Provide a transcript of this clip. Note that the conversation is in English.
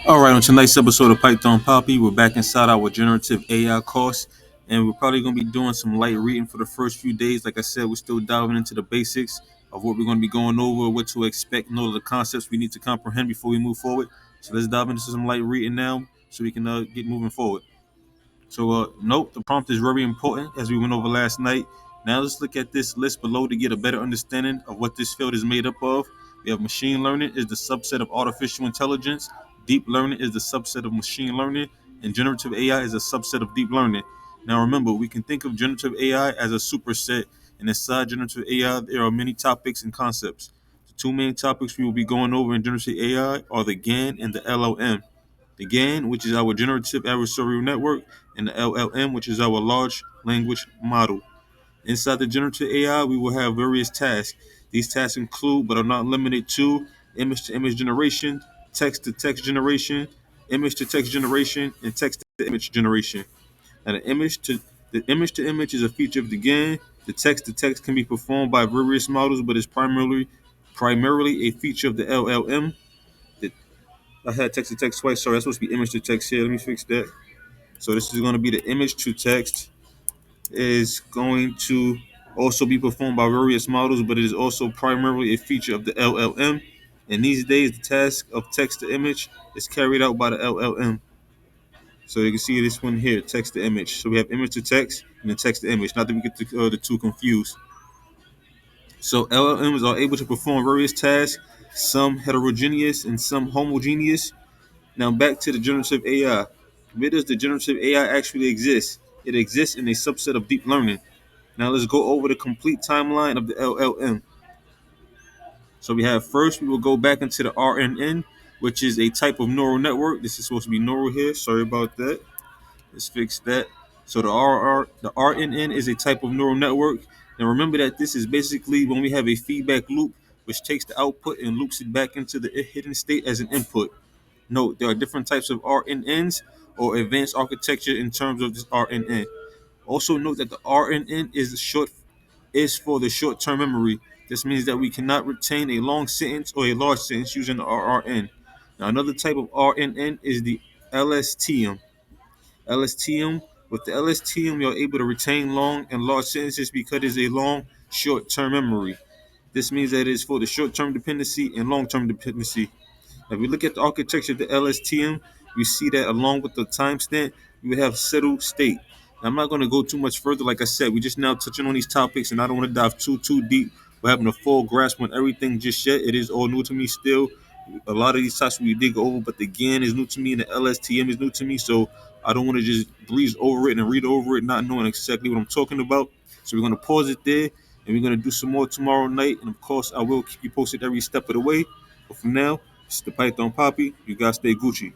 All right, on tonight's episode of Python Papi, we're back inside our generative AI course, and we're probably going to be doing some light reading for the first few days. Like I said, we're still diving into the basics of what we're going to be going over, what to expect, and all of the concepts we need to comprehend before we move forward. So let's dive into some light reading now so we can get moving forward. So note the prompt is very important as we went over last night. Now let's look at this list below to get a better understanding of what this field is made up of. We have machine learning is the subset of artificial intelligence. Deep learning is the subset of machine learning, and generative AI is a subset of deep learning. Now remember, we can think of generative AI as a superset, and inside generative AI, there are many topics and concepts. The two main topics we will be going over in generative AI are the GAN and the LLM. The GAN, which is our generative adversarial network, and the LLM, which is our large language model. Inside the generative AI, we will have various tasks. These tasks include, but are not limited to, image to image generation, text to text generation, image to text generation, and text to image generation. Now, the image to image is a feature of the GAN. The text to text can be performed by various models, but is primarily a feature of the LLM. The, I had text to text twice. Sorry, that's supposed to be image to text here. Let me fix that. So this is going to be the image to text is going to also be performed by various models, but it is also primarily a feature of the LLM. And these days, the task of text to image is carried out by the LLM. So you can see this one here, text to image. So we have image to text and then text to image. Not that we get the two confused. So LLMs are able to perform various tasks, some heterogeneous and some homogeneous. Now back to the generative AI. Where does the generative AI actually exist? It exists in a subset of deep learning. Now let's go over the complete timeline of the LLM. So we have first, we will go back into the RNN, which is a type of neural network. This is supposed to be neural here. Sorry about that. Let's fix that. So the RNN is a type of neural network. And remember that this is basically when we have a feedback loop, which takes the output and loops it back into the hidden state as an input. Note, there are different types of RNNs or advanced architecture in terms of this RNN. Also note that the RNN is for the short-term memory. This means that we cannot retain a long sentence or a large sentence using the RRN. Now, another type of RNN is the LSTM. LSTM. With the LSTM, you're able to retain long and large sentences because it is a long short-term memory. This means that it is for the short-term dependency and long-term dependency. If we look at the architecture of the LSTM, we see that along with the timestamp, we would have settled state. Now, I'm not going to go too much further. Like I said, we just now touching on these topics, and I don't want to dive too deep. We're having a full grasp on everything just yet. It is all new to me still. A lot of these topics we did go over, but the GAN is new to me and the LSTM is new to me. So I don't want to just breeze over it and read over it, not knowing exactly what I'm talking about. So we're going to pause it there, and we're going to do some more tomorrow night. And of course, I will keep you posted every step of the way. But for now, it's the Python Papi. You guys stay Gucci.